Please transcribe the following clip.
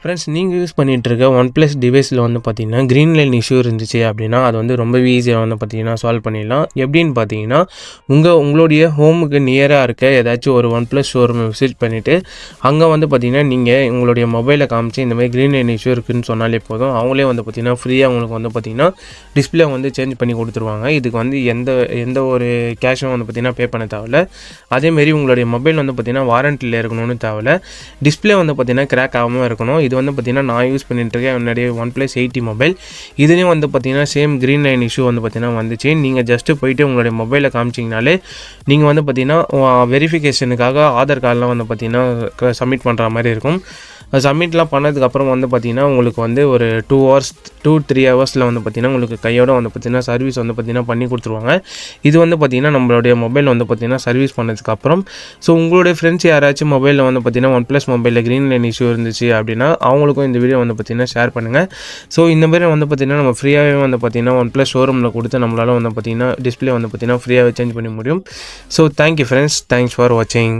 Friends, நீங்கள் use பண்ணிகிட்டு இருக்க ஒன் ப்ளஸ் டிவைஸில் வந்து பார்த்தீங்கன்னா க்ரீன் லைன் இஷ்யூ இருந்துச்சு அப்படின்னா அது வந்து ரொம்பவே ஈஸியாக வந்து பார்த்தீங்கன்னா சால்வ் பண்ணிடலாம். எப்படின்னு பார்த்தீங்கன்னா உங்களுடைய ஹோமுக்கு நியராக இருக்க ஏதாச்சும் ஒரு ஒன் ப்ளஸ் ஷோரூமை விசிட் பண்ணிவிட்டு அங்கே வந்து பார்த்தீங்கன்னா நீங்கள் உங்களுடைய மொபைலை காமிச்சு இந்த மாதிரி க்ரீன் லைன் இஷ்யூ இருக்குதுன்னு சொன்னாலே போதும். அவங்களே வந்து பார்த்தீங்கன்னா ஃப்ரீயாக உங்களுக்கு வந்து பார்த்தீங்கன்னா டிஸ்பிளே வந்து சேஞ்ச் பண்ணி கொடுத்துருவாங்க. இதுக்கு வந்து எந்த ஒரு கேஷும் வந்து பார்த்தீங்கன்னா பே பண்ண தேவையில்ல. அதேமாரி உங்களுடைய மொபைல் வந்து பார்த்தீங்கன்னா வாரண்டியில் இருக்கணும்னு தேவையில்ல. டிஸ்பிளே வந்து பார்த்தீங்கன்னா கிராக் ஆகாமல் இருக்கணும். இது வந்து பார்த்தீங்கன்னா நான் யூஸ் பண்ணிட்டு இருக்கேன் என்னுடைய ஒன் ப்ளஸ் 80 மொபைல். இதுலேயும் வந்து பார்த்தீங்கன்னா சேம் க்ரீன் லைன் இஷ்யூ வந்து பார்த்தீங்கன்னா வந்துச்சு. நீங்கள் ஜஸ்ட்டு போயிட்டு உங்களுடைய மொபைலை காமிச்சிங்கனாலே நீங்கள் வந்து பார்த்தீங்கன்னா வெரிஃபிகேஷனுக்காக ஆதார் கார்டெலாம் வந்து பார்த்தீங்கன்னா சப்மிட் பண்ணுற மாதிரி இருக்கும். சப்மிட்லாம் பண்ணதுக்கப்புறம் வந்து பார்த்தீங்கன்னா உங்களுக்கு வந்து ஒரு 2-3 ஹவர்ஸில் வந்து பார்த்தீங்கன்னா உங்களுக்கு கையோட வந்து பார்த்தீங்கன்னா சர்வீஸ் வந்து பார்த்தீங்கன்னா பண்ணி கொடுத்துருவாங்க. இது வந்து பார்த்தீங்கன்னா நம்மளுடைய மொபைல் வந்து பார்த்தீங்கன்னா சர்வீஸ் பண்ணதுக்கப்புறம் உங்களுடைய ஃப்ரெண்ட்ஸ் யாராச்சும் மொபைலில் வந்து பார்த்தீங்கன்னா ஒன் ப்ளஸ் மொபைலில் க்ரீன் லைன் இஷ்யூ இருந்துச்சு அப்படின்னா அவங்களுக்கும் இந்த வீடியோ வந்து பார்த்தீங்கன்னா ஷேர் பண்ணுங்கள். இந்த மாதிரி வந்து பார்த்தீங்கன்னா நம்ம ஃப்ரீயாகவே வந்து பார்த்தீங்கன்னா ஒன் ப்ளஸ் ஷோரூமில் கொடுத்து நம்மளால் வந்து பார்த்தீங்கன்னா டிஸ்பிளே வந்து பார்த்தீங்கன்னா ஃப்ரீயாகவே சேஞ்ச் பண்ண முடியும். தேங்க்யூ ஃப்ரெண்ட்ஸ், தேங்க்ஸ் ஃபார் வாட்சிங்.